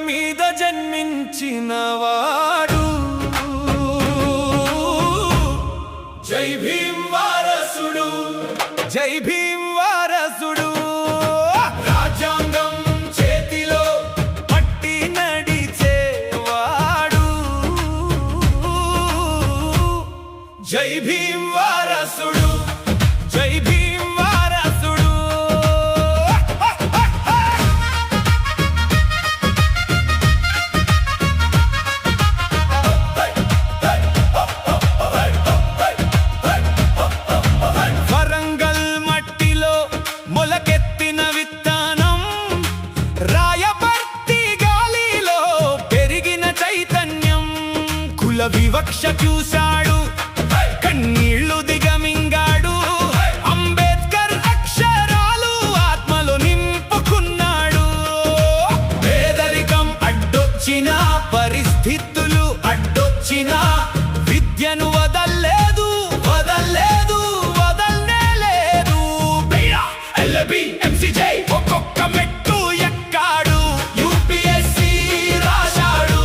మీద జన్మించినవాడు. జై భీమ్ వారసుడు, జై భీమ్ వారసుడు. రాజ్యాంగం చేతిలో పట్టి నడిచేవాడు. జై భీమ్ వారసుడు, జై భీమ్ వారసుడు. వరంగల్ మట్టిలో మొలకెత్తిన విత్తనం, రాయపర్తి గాలిలో పెరిగిన చైతన్యం. కుల వివక్ష చూశాడు, కన్నీళ్లు దిగమింగాడు. అంబేద్కర్ అక్షరాలు ఆత్మలో నింపుకున్నాడు. పేదరికం అడ్డొచ్చినా, పరిస్థితులు అడ్డొచ్చినా విద్యను వదల్లేదు, వదల్లేదు, వదల్నే లేదు. ఎల్బి ఎంసీజై ఒక్కొక్క మెట్టు ఎక్కాడు. యూపీఎస్సీ రాశాడు,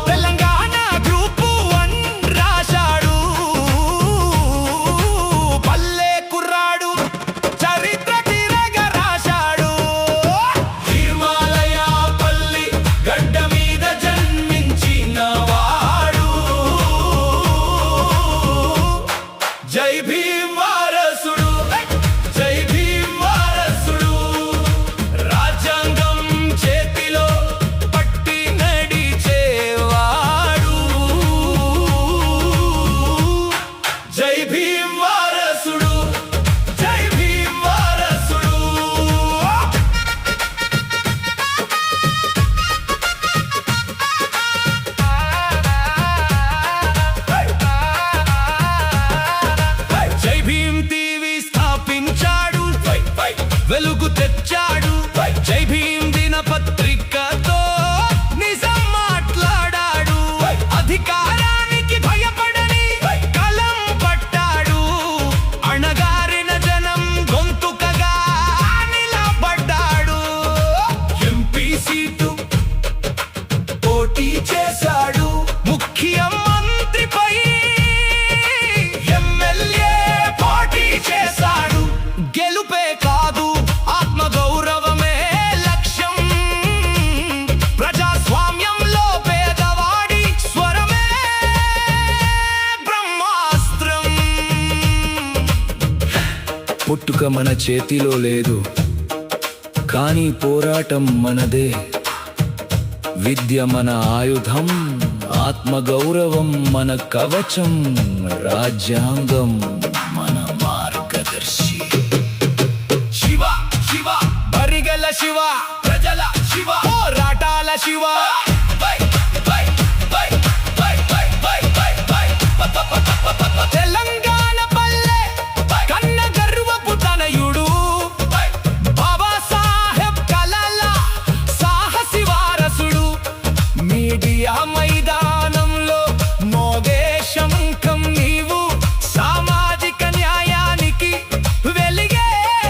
తెలంగాణ గ్రూప్ 1 రాశాడు. పల్లె కుర్రాడు, చరిత్ర తిరగ రాశాడు. తిరుమలయాపల్లి గడ్డ మీద జన్మించినవాడు. జై భీమ్ వారసుడు, జై భీమ్ వారసుడు. రాజ్యాంగం చేతిలో పట్టి నడిచేవాడు. జై భీమ్ వారసుడు, జై భీమ్ వారసుడు. జై భీమ్ టీవీ స్థాపించాడు, వెలుగు తెచ్చాడు. జై భీమ్ దినపత్రికతో నిజం మాట్లాడాడు. అధికారానికి భయపడని కలం పట్టాడు. అణగారిన జనం గొంతుకగా నిలబడ్డాడు. ఎంపీ సీటు పోటీ చేశాడు. ముఖ్యమంత్రిపై ఎమ్మెల్యే పోటీ చేశాడు. గెలుపే కాదు, ఆత్మగౌరవమే లక్ష్యం. ప్రజాస్వామ్యంలో పేదవాడి స్వరమే బ్రహ్మాస్త్రం. పుట్టుక మన చేతిలో లేదు, కానీ పోరాటం మనదే. విద్య మన ఆయుధం, ఆత్మగౌరవం మన కవచం. రాజ్యాంగం మన మార్గదర్శి. శివ శివ బరిగల శివ, ప్రజల శివ, పోరాటాల శివ. తెలంగాణ పల్లె కన్న గర్వపు తనయుడు. బాబాసాహెబ్ కలల సాహసి వారసుడు. మీడియా మైదానంలో మోగే శంఖం నీవు. సామాజిక న్యాయానికి వెలిగే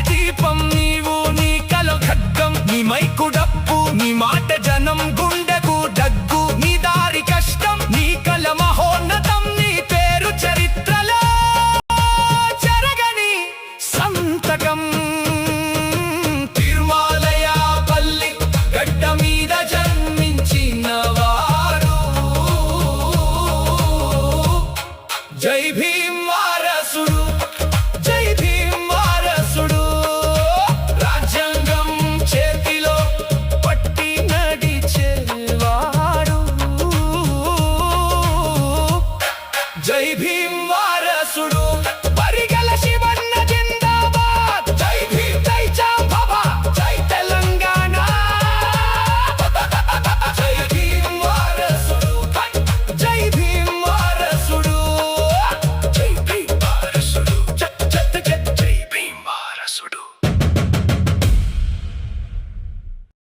దీపం నీవు. నీ కలో ఖడ్గం, నీ మైకు డప్పు, నీ మాట జనం గుండెకు దగ్గు. నీ దారి కష్టం, నీ కల మహోన్నతం. నీ పేరు చరిత్రలో చెరగని సంతకం. తిరుమలయాపల్లి గడ్డ మీద జన్మించినవాడు. జై భీమ్ వారసుడు, జై భీమ్ వారసుడు. రాజ్యాంగం చేతిలో పట్టి నడిచేవాడు. జై భీమ్ వారసుడు. బరిగల శివన్న జిందాబాద్. జై భీమ్, జై జాంబవ, జై తెలంగాణ. జై భీమ్ వారసుడు, జై భీమ్ వారసుడు. జై భీమ్ వారసుడు, జై భీమ్ వారసుడు.